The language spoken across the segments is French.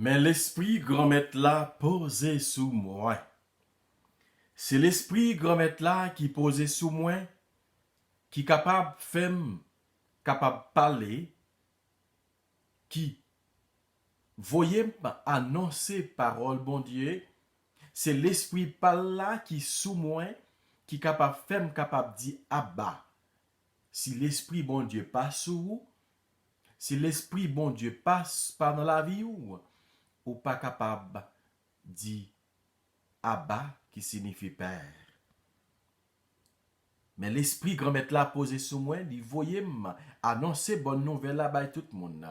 Mais l'esprit grand-maître là posé sous moi. C'est l'esprit grand-maître là qui posé sous moi, qui capable femme, capable parler, qui voyez annoncer parole bon Dieu. C'est l'esprit par là qui sous moi, qui capable femme, capable dire Abba. Si l'esprit bon Dieu passe sous vous, si l'esprit bon Dieu passe par dans la vie ou pas capable dire Abba qui signifie Père. Mais l'esprit grand-maître là posé sous moi, il voyait annoncer bonne nouvelle là by tout le monde.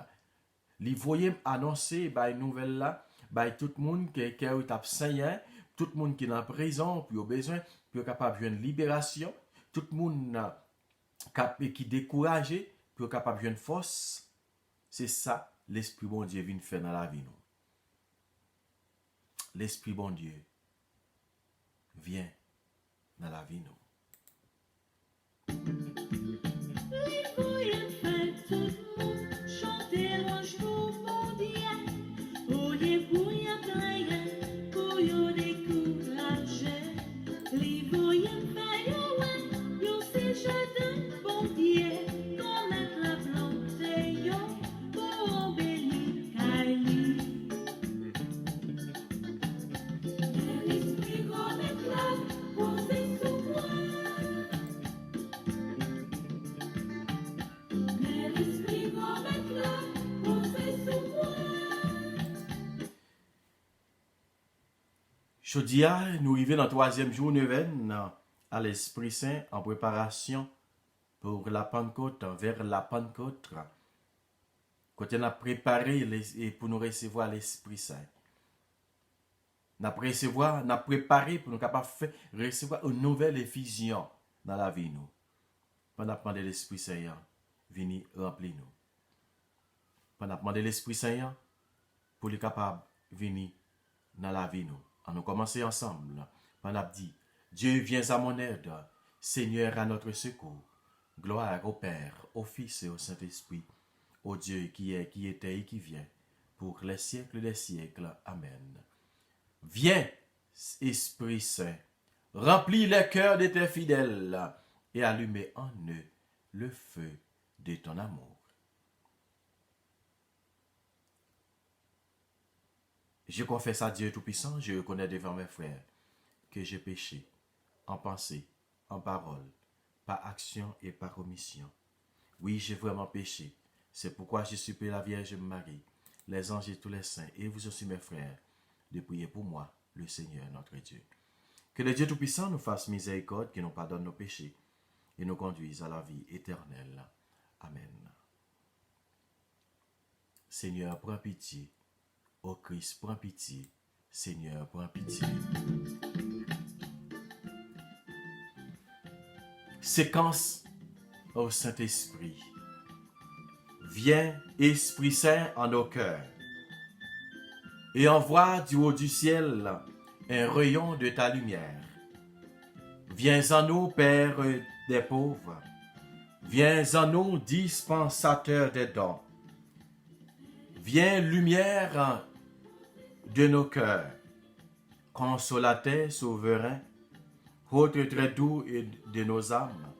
Il voyait annoncer by nouvelle là by tout le monde qui est absent, tout le monde qui est en prison, puis au besoin, puis capable de une libération, tout le monde qui est découragé, puis capable de une force. C'est ça l'esprit bon Dieu vient faire dans la vie nous. L'esprit bon Dieu vient dans la vie nous. Chaudia, nous arrivons dans le 3e jour neuvaine à l'Esprit Saint en préparation pour la Pentecôte, vers la Pentecôte. Quand on a préparé pour nous recevoir l'Esprit Saint. Nous avons préparé pour nous capables de recevoir une nouvelle effusion dans la vie. Nous. Pendant que demander l'Esprit Saint, venir remplir nous. Pendant que demander l'Esprit Saint, pour les capables de venir dans la vie. Nous. On nous commencer ensemble. On a dit, Dieu vient à mon aide, Seigneur à notre secours. Gloire au Père, au Fils et au Saint-Esprit, au Dieu qui est, qui était et qui vient, pour les siècles des siècles. Amen. Viens, Esprit Saint, remplis les cœurs de tes fidèles et allumez en eux le feu de ton amour. Je confesse à Dieu Tout-Puissant, je reconnais devant mes frères que j'ai péché en pensée, en parole, par action et par omission. Oui, j'ai vraiment péché. C'est pourquoi je supplie la Vierge Marie, les anges et tous les saints, et vous aussi mes frères, de prier pour moi, le Seigneur notre Dieu. Que le Dieu Tout-Puissant nous fasse miséricorde, qu'il nous pardonne nos péchés et nous conduise à la vie éternelle. Amen. Seigneur, prends pitié. Ô Christ, prends pitié. Seigneur, prends pitié. Séquence au Saint-Esprit. Viens, Esprit Saint, en nos cœurs, et envoie du haut du ciel un rayon de ta lumière. Viens en nous, Père des pauvres. Viens en nous, dispensateur des dons. Viens, lumière de nos cœurs, consolateur souverain, hôte très doux de nos âmes,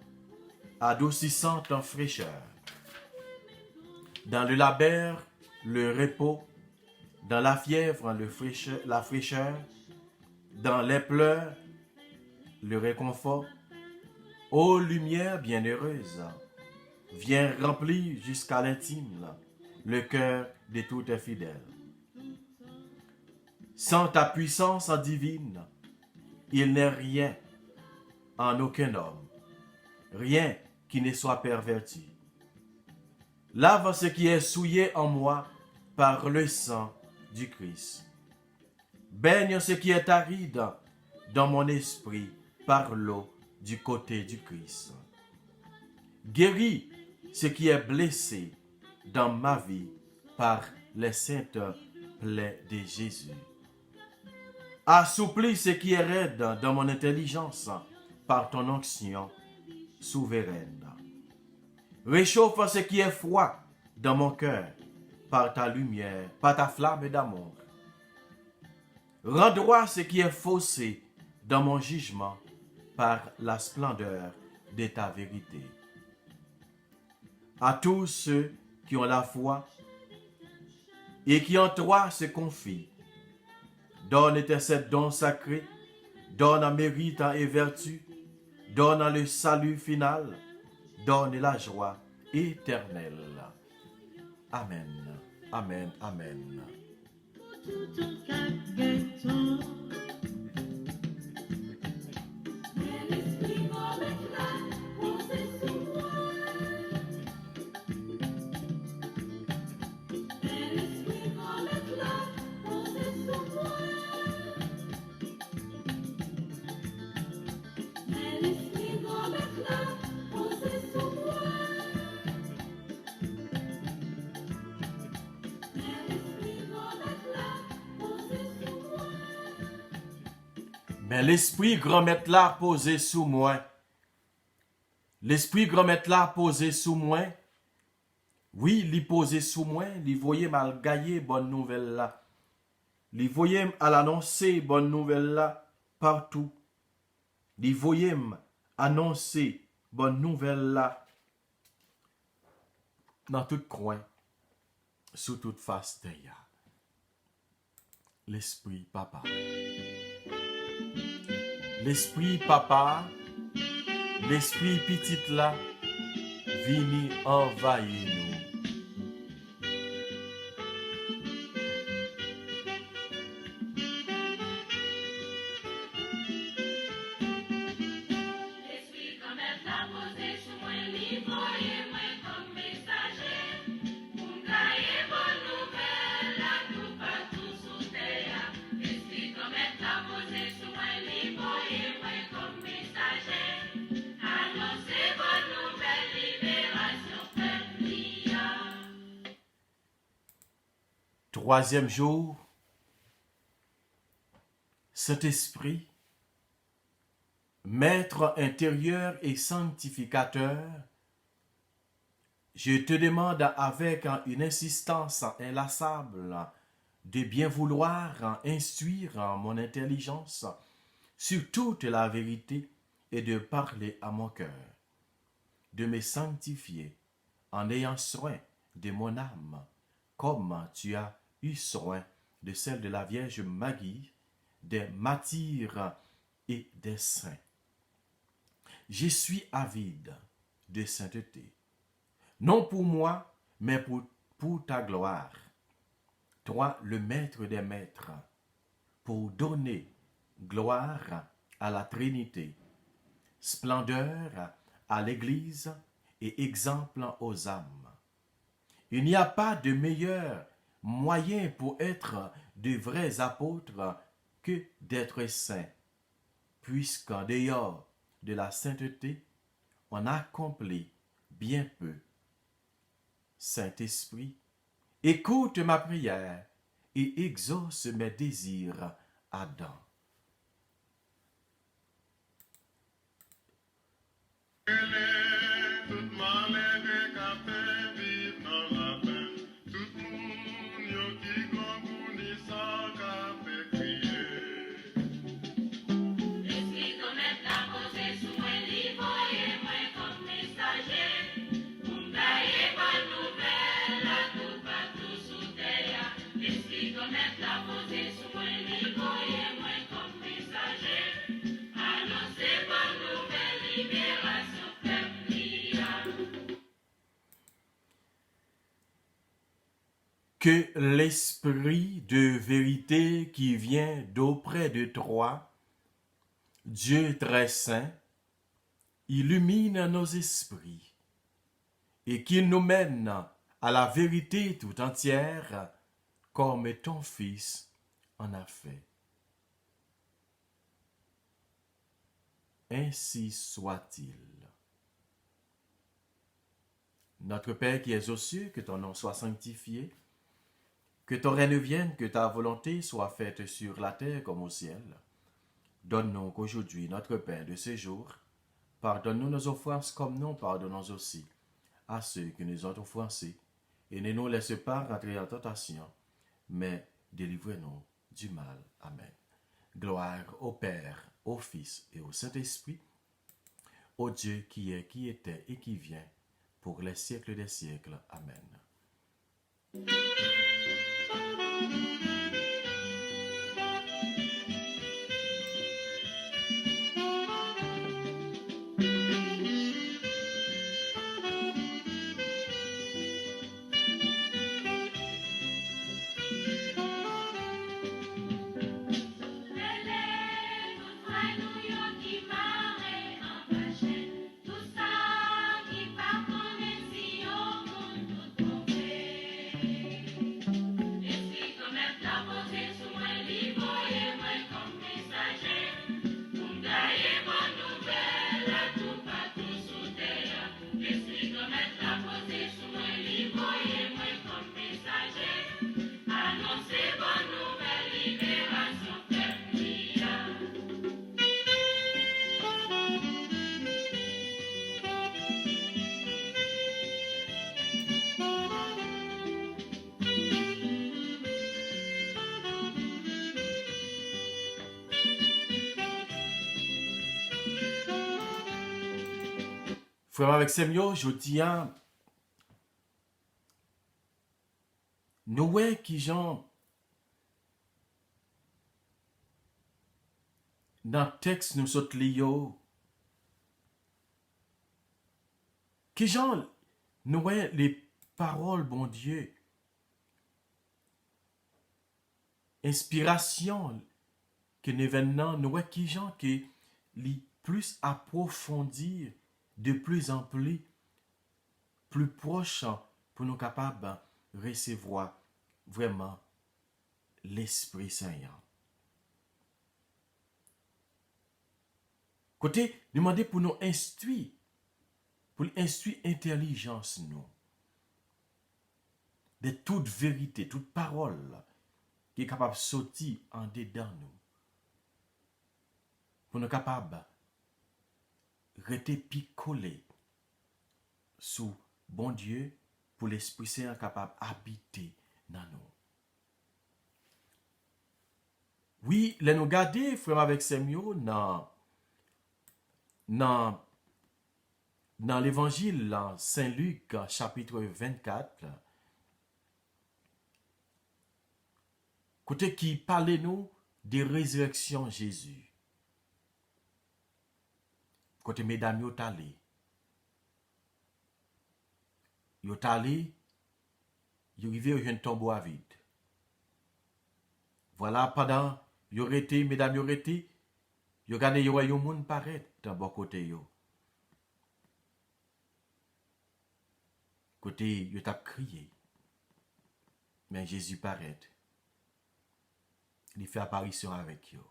adoucissant en fraîcheur. Dans le labeur, le repos, dans la fièvre, la fraîcheur, dans les pleurs, le réconfort. Ô lumière bienheureuse, viens remplir jusqu'à l'intime le cœur de tous tes fidèles. Sans ta puissance divine, il n'est rien en aucun homme, rien qui ne soit perverti. Lave ce qui est souillé en moi par le sang du Christ. Baigne ce qui est aride dans mon esprit par l'eau du côté du Christ. Guéris ce qui est blessé dans ma vie par les saintes plaies de Jésus. Assouplis ce qui est raide dans mon intelligence par ton onction souveraine. Réchauffe ce qui est froid dans mon cœur par ta lumière, par ta flamme d'amour. Rends droit ce qui est faussé dans mon jugement par la splendeur de ta vérité. À tous ceux qui ont la foi et qui en toi se confient, donne tes sept dons sacrés, donne en mérite et vertu, donne le salut final, donne la joie éternelle. Amen, amen, amen. Mais l'esprit grand mettre là posé sous moi. L'esprit grand mettre là posé sous moi. Oui, li posé sous moi, li voyait mal gailler bonne nouvelle là. Li voyait à l'annoncer bonne nouvelle là partout. Li voyait annoncer bonne nouvelle là dans tout coin, sous toute face d'ailleurs. L'esprit papa. L'esprit papa, l'esprit petite là, vini envahir nous. Troisième jour, Saint-Esprit, Maître intérieur et sanctificateur, je te demande avec une insistance inlassable de bien vouloir instruire mon intelligence sur toute la vérité et de parler à mon cœur, de me sanctifier en ayant soin de mon âme, comme tu as eu soin de celle de la Vierge Marie, des martyrs et des saints. Je suis avide de sainteté, non pour moi, mais pour ta gloire. Toi, le maître des maîtres, pour donner gloire à la Trinité, splendeur à l'Église et exemple aux âmes. Il n'y a pas de meilleur moyen pour être de vrais apôtres que d'être saints, puisqu'en dehors de la sainteté, on accomplit bien peu. Saint-Esprit, écoute ma prière et exauce mes désirs ardents. Que l'esprit de vérité qui vient d'auprès de toi, Dieu très saint, illumine nos esprits et qu'il nous mène à la vérité tout entière comme ton Fils en a fait. Ainsi soit-il. Notre Père qui es aux cieux, que ton nom soit sanctifié, que ton règne vienne, que ta volonté soit faite sur la terre comme au ciel. Donne-nous qu'aujourd'hui notre pain de ce jour. Pardonne-nous nos offenses comme nous pardonnons aussi à ceux qui nous ont offensés. Et ne nous laisse pas rentrer en tentation, mais délivre-nous du mal. Amen. Gloire au Père, au Fils et au Saint-Esprit, au Dieu qui est, qui était et qui vient, pour les siècles des siècles. Amen. Frère avec Semyo, je tiens nous qui gens dans le texte nous sommes liés, qui gens nous les paroles bon Dieu, inspiration que nous venons nous qui gens qui les plus approfondir de plus en plus proche pour nous capables de recevoir vraiment l'Esprit Saint. Côté, demander pour nous instruire, pour instruire intelligence nous, de toute vérité, toute parole qui est capable de sortir en dedans nous, pour nous capables de rester picolés sous bon Dieu, pour l'Esprit Saint capable d'habiter dans nous. Oui, les nous garder, frère avec Semyo, dans l'évangile, dans Saint-Luc, chapitre 24, côté qui parle nous de résurrection Jésus. Côté mesdames, yo talé. Yo talé, yo arrivé au jeune tombeau à vide. Voilà, pendant, yo rete, mesdames, yo rete, yo gade yo yon moun paraître dans bon côté yo. Côté, yo t'a crié. Mais Jésus paraît. Il fait apparition avec yo.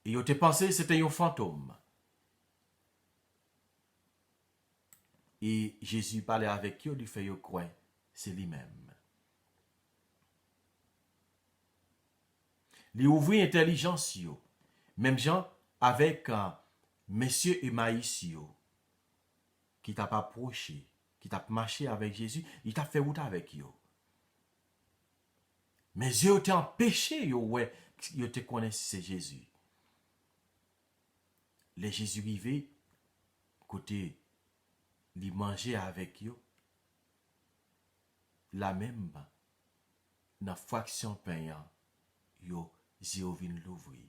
Et yo te pensé c'était un fantôme. Et Jésus parlait avec yo, il fait yo croire, c'est lui-même. Il ouvrit intelligence yo. Même gens avec Monsieur Emmaüs yo, qui t'a pas approché, qui t'a marché avec Jésus, il t'a fait route avec yo. Mais yo t'es empêché yo ouais, yo te connaît c'est Jésus. Les Jésus rivé côté li manger avec yo. La même dans fraction pain yo zio vin l'ouvrir.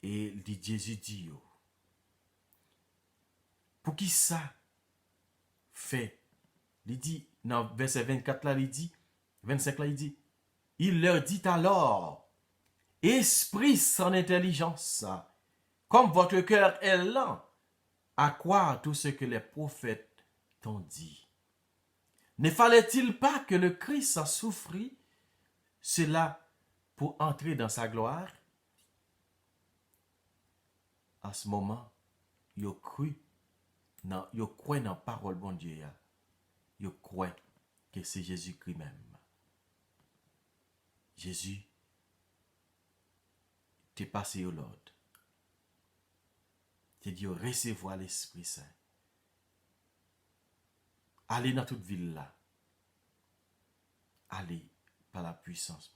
Et dit Jésus dit yo, pour qui ça fait? Il dit dans verset 24 là, il dit 25 là, il dit, il leur dit alors, esprit sans intelligence, comme votre cœur est lent à croire tout ce que les prophètes t'ont dit. Ne fallait-il pas que le Christ souffrit cela pour entrer dans sa gloire? À ce moment, yo croit dans la parole bon Dieu. Yo croit que c'est Jésus-Christ même. Jésus t'est passé au Lord. T'es dit recevoir l'Esprit Saint. Allez dans toute ville là. aller par la puissance.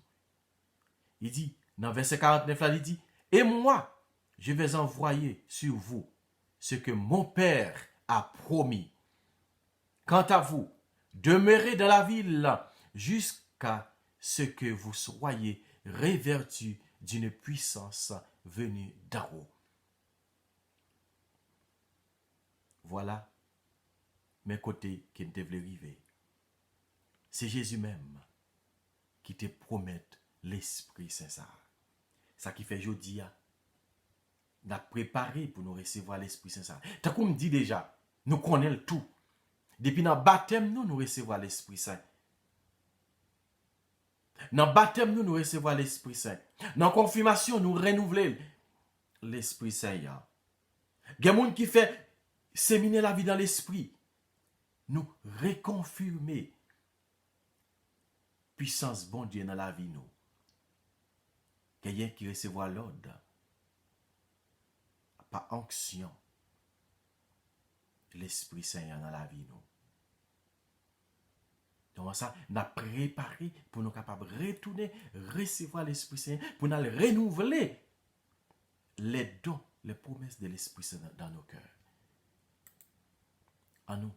Il dit, dans verset 49, là, il dit, et moi, je vais envoyer sur vous ce que mon Père a promis. Quant à vous, demeurez dans la ville jusqu'à ce que vous soyez revêtus d'une puissance venue d'en haut. Voilà mes côtés qui ne devaient arriver. C'est Jésus même qui te promet l'Esprit Saint. Ça qui fait aujourd'hui, nous avons préparé pour nous recevoir l'Esprit Saint. Tant qu'on me dit déjà, nous connaissons tout. Depuis dans le baptême, nous recevons l'Esprit Saint. Dans le baptême, nous recevons l'Esprit Saint. Dans la confirmation, nous renouvelons l'Esprit Saint. Il y a des gens qui fait séminer la vie dans l'Esprit. Nous reconfirmer puissance bon Dieu dans la vie nous. Quelqu'un qui recevoir l'ordre par onction. L'Esprit Saint dans la vie nous. Donc ça, nous avons préparé pour nous capables de retourner, recevoir l'Esprit Saint, pour nous renouveler les dons, les promesses de l'Esprit Saint dans nos cœurs. En nous.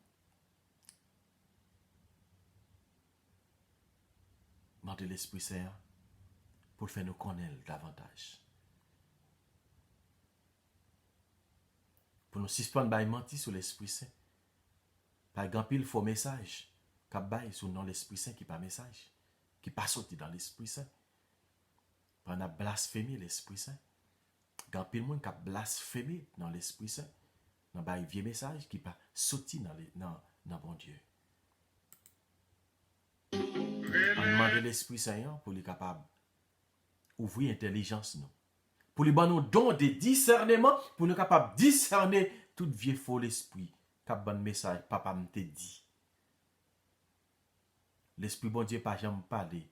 Demandez l'Esprit Saint pour faire nous connaître davantage. Pour nous suspendre par mentir sur l'Esprit Saint. Par exemple, il faut message qui bail sur non l'Esprit Saint qui pas message, qui pas sorti dans l'Esprit Saint. Pour nous blasphémer l'Esprit Saint. Quand il monde qui blasphémé dans l'Esprit Saint, dans bail vieux message qui pas sorti dans bon Dieu. On demande l'Esprit Saint pour lui capable ouvrir l'intelligence nous. Pour lui donner nos dons de discernement, pour nous capable discerner tout vieux faux l'esprit. Cap bon message, papa me te dit. L'esprit bon Dieu pas jamais parlé.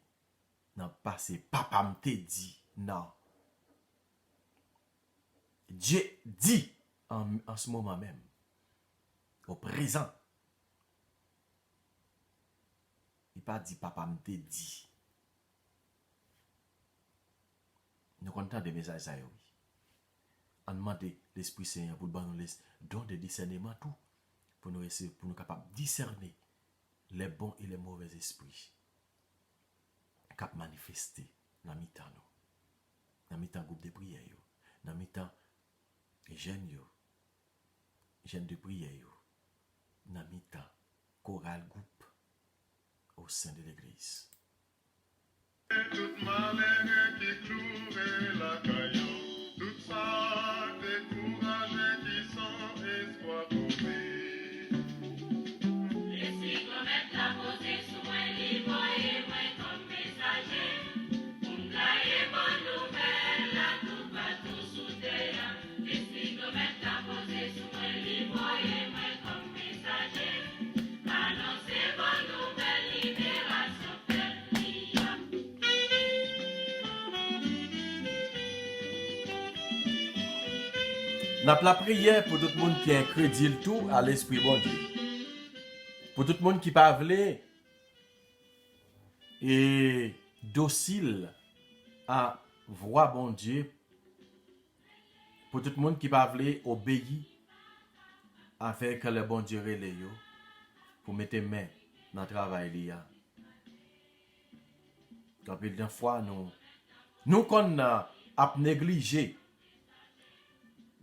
Non, passé, papa me te dit. Non. Dieu dit en ce moment même. Au présent. Il pas dit papa me te dit. Nous comptons des messages ça oui. On demande l'Esprit Saint pour nous donner don de discernement tout pour nous essayer pour nous capables de discerner les bons et les mauvais esprits cap manifester dans mi-temps nous. Dans mi-temps groupe de prière yo, dans mi-temps jeunes de prière yo, dans mi-temps chorale groupe au sein de l'église. Toute malheur qui trouve la caillou, toute ça découragé qui sans espoir trouvé. L'esprit commet la posée sous moi, libre et moi comme messager. Pour m'gailler bonne nouvelle, la tout partout sous terre. L'esprit commet la posée sous moi, libre et moi comme messager. Annoncer bonne nouvelle, libération perdue. N'a la prière pour tout le monde qui incrédule le tout à l'Esprit bon Dieu. Pour tout le monde qui parle et docile à voix bon Dieu. Pour tout le monde qui parle obéi avec le bon Dieu relais pour mettre main dans le travail. Donc, une fois, nous qu'on a négligé.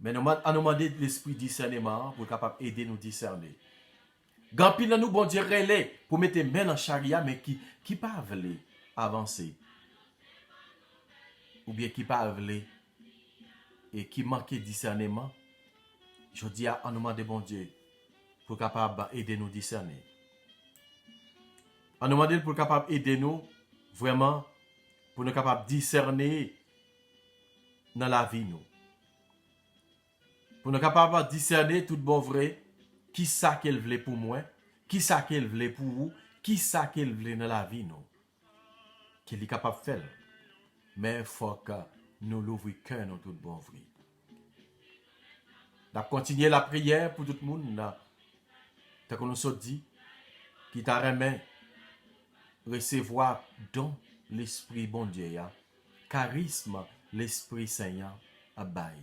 Mais nous avons demandé l'esprit discernement pour capable aider nous discerner. Gampil nous bon Dieu relais pour mettre main dans charia mais qui pas veulent avancer. Ou bien qui pas veulent et qui manque discernement. Je dis à nous demander bon Dieu pour capable aider nous discerner. On nous demande pour capable aider nous vraiment pour nous capable discerner dans la vie nous. Pour nous capables de discerner tout bon vrai, qui ça qu'elle voulait pour moi, qui ça qu'elle voulait pour vous, qui ça qu'elle voulait dans la vie nous. Qu'elle est capable de faire. Mais il faut que nous l'ouvrions cœur dans tout bon vrai. Nous continuer la prière pour tout le monde. Tant que nous sommes dit, qui t'a remis recevoir don l'Esprit bon Dieu, ya, charisme l'Esprit Saint a bail.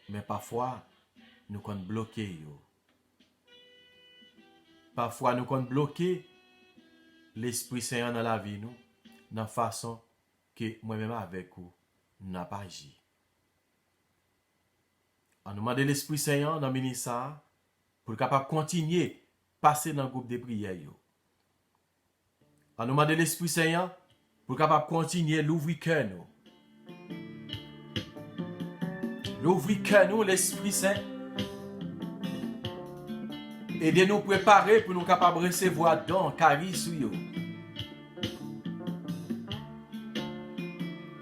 Mais parfois, nous sommes bloqués. Parfois, nous sommes bloqués l'Esprit Saint dans la vie, nous, dans la façon que moi-même avec vous, n'a pas agi. On nous demande l'Esprit Saint dans le ministère pour capable continuer passer dans le groupe de prière. On nous demande l'Esprit Saint pour capable continuer l'ouvrir cœur nous. L'ouvrir cœur nous, l'Esprit Saint. Et de nous préparer pour nous capables de recevoir don, charisme.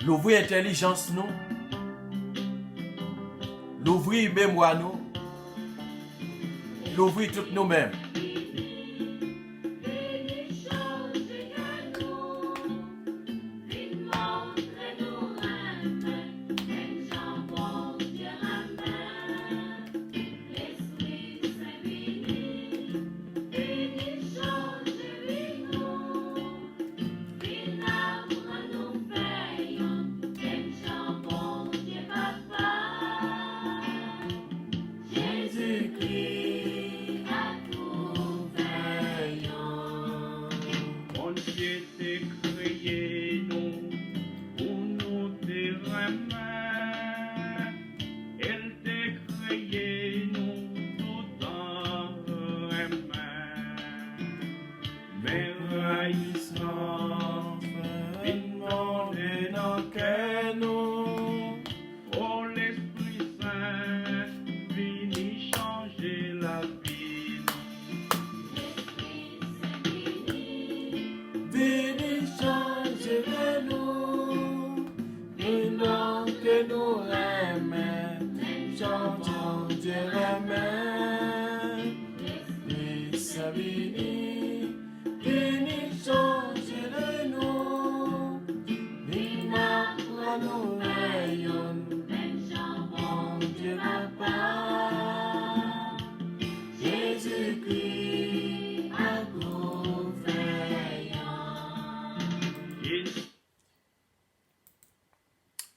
L'ouvrir intelligence nous. L'ouvrir mémoire nous. L'ouvrir tout nous-mêmes.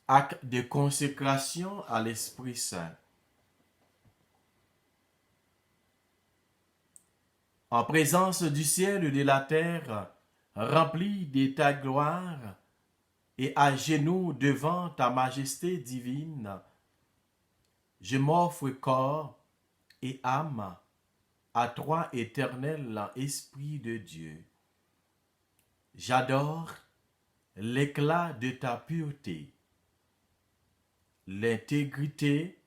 Acte de consécration à l'Esprit Saint. En présence du ciel et de la terre, remplis de ta gloire, et à genoux devant ta majesté divine, je m'offre corps et âme à toi, éternel Esprit de Dieu. J'adore l'éclat de ta pureté, l'intégrité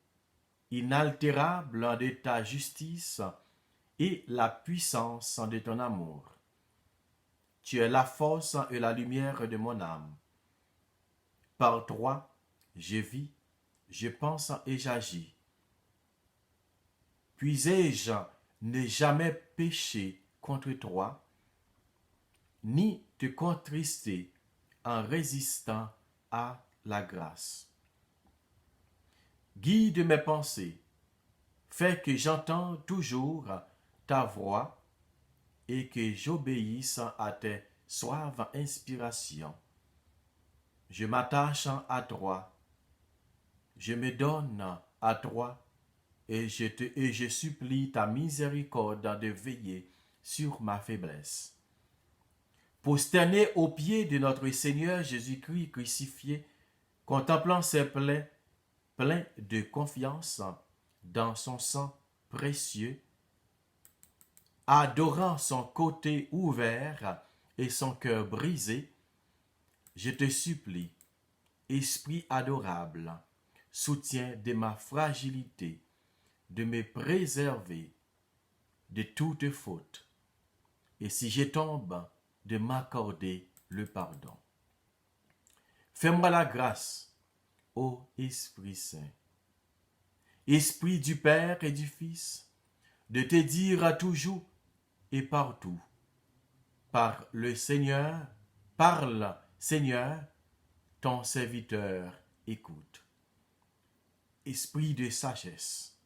inaltérable de ta justice et la puissance de ton amour. Tu es la force et la lumière de mon âme. Par toi, je vis, je pense et j'agis. Puisais-je ne jamais pécher contre toi, ni te contrister en résistant à la grâce. Guide mes pensées, fais que j'entende toujours ta voix et que j'obéisse à tes suaves inspirations. Je m'attache à toi, je me donne à toi et je supplie ta miséricorde de veiller sur ma faiblesse. Prosterné aux pieds de notre Seigneur Jésus-Christ crucifié, contemplant ses plaies, plein de confiance dans son sang précieux, adorant son côté ouvert et son cœur brisé, je te supplie, Esprit adorable, soutien de ma fragilité, de me préserver de toute faute, et si je tombe, de m'accorder le pardon. Fais-moi la grâce, ô Esprit Saint, Esprit du Père et du Fils, de te dire toujours et partout, par le Seigneur, parle, Seigneur, ton serviteur écoute. Esprit de sagesse,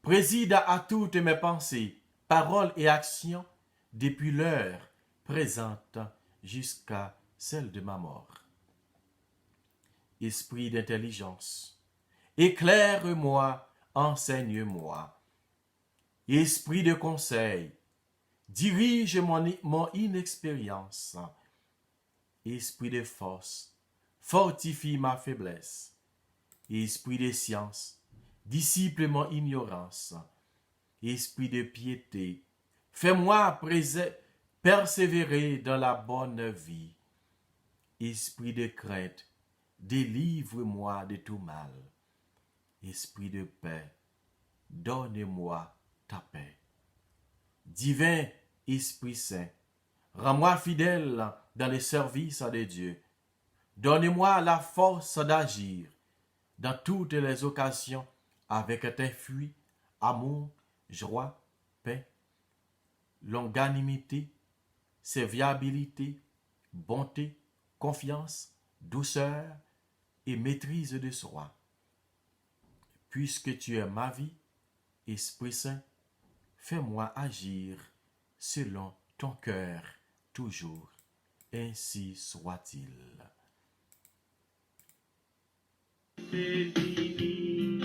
préside à toutes mes pensées, paroles et actions depuis l'heure présente jusqu'à celle de ma mort. Esprit d'intelligence, éclaire-moi, enseigne-moi. Esprit de conseil, dirige mon inexpérience. Esprit de force, fortifie ma faiblesse. Esprit de science, dissipe mon ignorance. Esprit de piété, fais-moi persévérer dans la bonne vie. Esprit de crainte, délivre-moi de tout mal. Esprit de paix, donne-moi ta paix. Divin Esprit Saint, rends-moi fidèle dans le service de Dieu. Donne-moi la force d'agir dans toutes les occasions avec tes fruits, amour, joie, paix, longanimité, serviabilité, bonté, confiance, douceur et maîtrise de soi. Puisque tu es ma vie, Esprit Saint, fais-moi agir selon ton cœur toujours. Ainsi soit-il. C'est fini,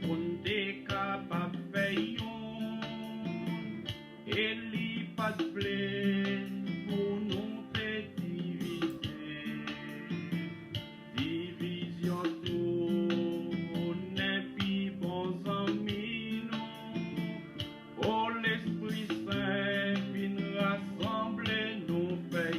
on est capable de faire et li pas de blé pour nous faire diviser. Division tout, on est plus bons amis, non. Oh, l'Esprit Saint, vient rassembler nos faits.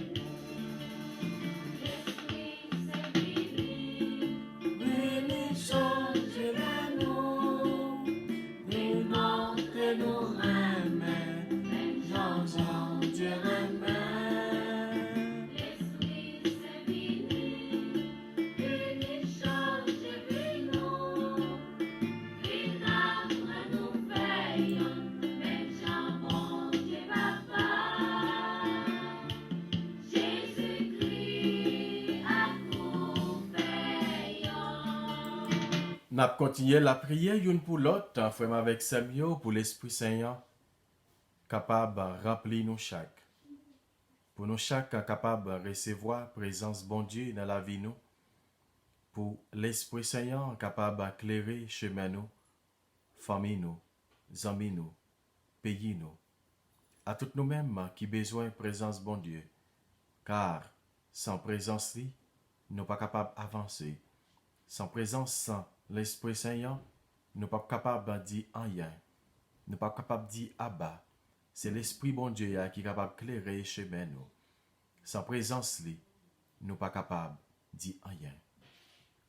N'a continué la prière une pour l'autre, frère avec Samuel pour l'Esprit Saint capable de remplir nous chaque. Pour nous chaque capable de recevoir présence bon Dieu dans la vie nous. Pour l'Esprit Saint capable d'éclairer chemin nous, famille nous, amis nous, pays nous. À toutes nous-mêmes qui besoin de présence bon Dieu. Car sans présence nous ne sommes pas capables d'avancer. Sans présence, sans l'Esprit Saint, nous ne sommes pas capables de dire rien. Nous ne sommes pas capables de dire Abba. C'est l'Esprit bon Dieu qui est capable d'éclairer chemin nous. Sans présence, nous ne sommes pas capables de dire rien.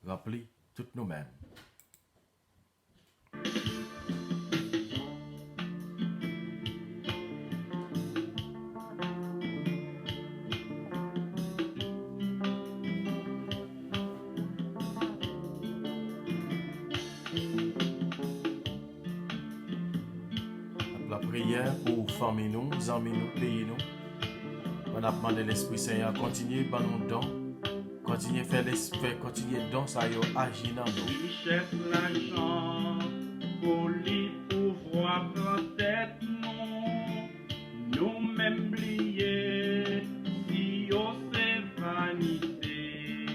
Remplis toutes nous-mêmes. La prière pour famille nous, amis nous, pays nous. On a demandé l'Esprit Saint continuer par nos dons, continuer faire l'esprit, continuer don ça yo agir dans nous. Richesse, l'argent, folie, pouvoir, tête, non. Nous-mêmes liés, si on c'est vanité.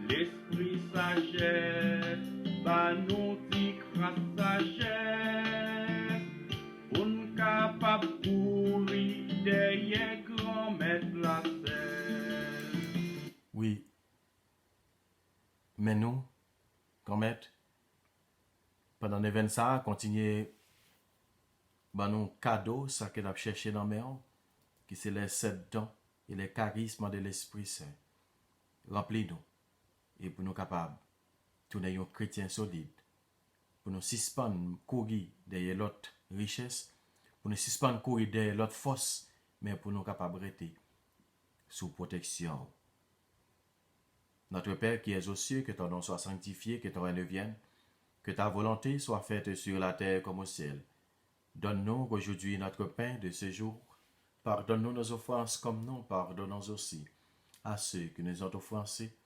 L'esprit sagesse, bah nous dit grâce sagesse. On capable courir derrière grand maître la selle. Oui. Mais nous, quand maître, pendant l'événement ça, continuer bah nous cadeaux ça que nous cherché dans mes qui c'est les 7 dons et les charismes de l'Esprit Saint. Remplis-nous et pour nous capables tourner un chrétien solide, pour nous suspendre courir derrière l'autre richesse, pour nous suspendre courir derrière l'autre force, mais pour nous capables de rester sous protection. Notre Père qui es aux cieux, que ton nom soit sanctifié, que ton règne vienne, que ta volonté soit faite sur la terre comme au ciel. Donne-nous aujourd'hui notre pain de ce jour. Pardonne-nous nos offenses comme nous pardonnons aussi à ceux qui nous ont offensés.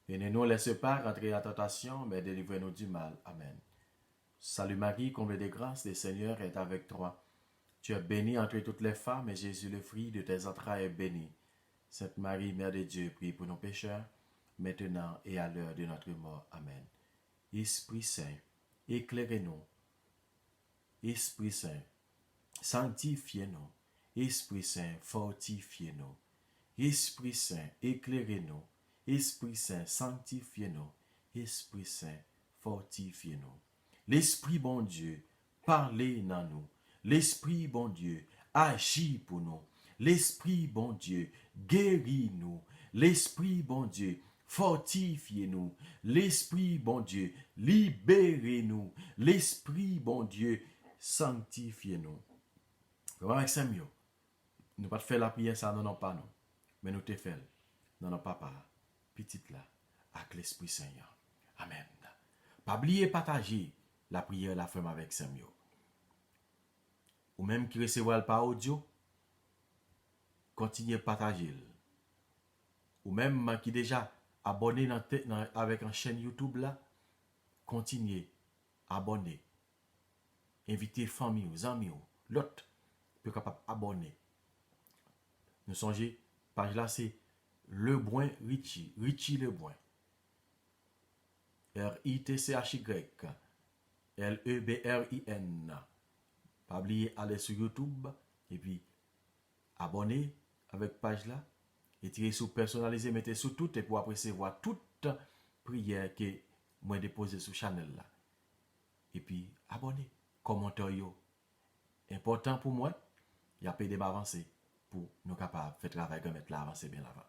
Et ne nous laisse pas rentrer en tentation, mais délivre-nous du mal. Amen. Salut Marie, comblée de grâce, le Seigneur est avec toi. Tu es bénie entre toutes les femmes, et Jésus, le fruit de tes entrailles, est béni. Sainte Marie, Mère de Dieu, prie pour nos pécheurs, maintenant et à l'heure de notre mort. Amen. Esprit Saint, éclairez-nous. Esprit Saint, sanctifiez-nous. Esprit Saint, fortifiez-nous. Esprit Saint, éclairez-nous. Esprit Saint, sanctifiez-nous. Esprit Saint, fortifiez-nous. L'Esprit bon Dieu, parlez dans nous. L'Esprit bon Dieu, agit pour nous. L'Esprit bon Dieu, guéris-nous. L'Esprit bon Dieu, fortifiez-nous. L'Esprit bon Dieu, libérez-nous. L'Esprit bon Dieu, sanctifiez-nous. Avec Samuel, nous pas faire la prière, ça non pas nous. Mais nous te faisons, non papa, petite là, avec l'Esprit Saint. Amen. Pas oublier partager la prière la femme avec Samuel. Ou même qui recevra par audio, continuez à partager. Ou même qui déjà abonné avec une chaîne YouTube là, continuez à abonner. Invitez famille, amis, l'autre peut capable abonner. Nous songez, page là c'est Lebrun Richie, Richie Lebrun. R-I-T-C-H-Y L-E-B-R-I-N. Pas oublier aller sur YouTube et puis abonner avec page là et tirer sur personnaliser, mettez sur tout et pour après voir toute prière que moi déposé sur channel là. Et puis abonner, commentaire yo. Important pour moi, il y a pas de avancer pour nous capables faire travail comme mettre là avancer bien avant.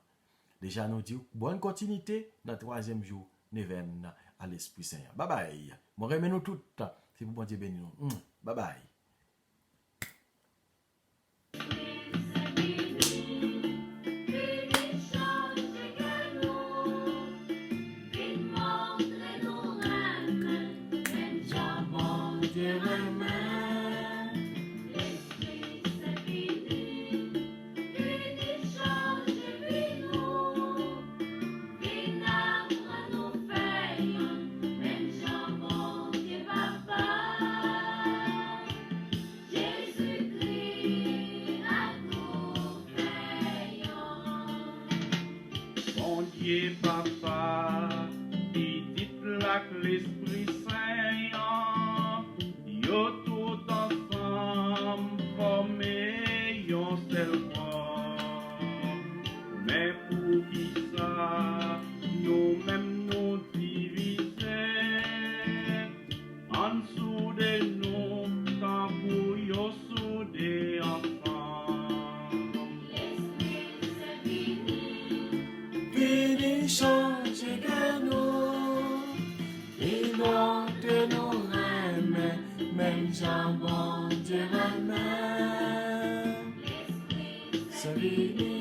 Déjà nous dit bonne continuité dans le 3e jour Neven à l'Esprit Saint. Bye bye. Moi remercie nous toutes. C'est pour bon Dieu béni nous. Bye bye. Mon Dieu, papa, petite là que l'Esprit Saint, yo tout ensemble formé yon seul corps. Mais pour qui ça, nous-mêmes nous diviser, en dessous de nous, tant pour yo soudé ensemble. Vini changer que nous, il doit nous aimer, même jambon Dieu remet. C'est vini.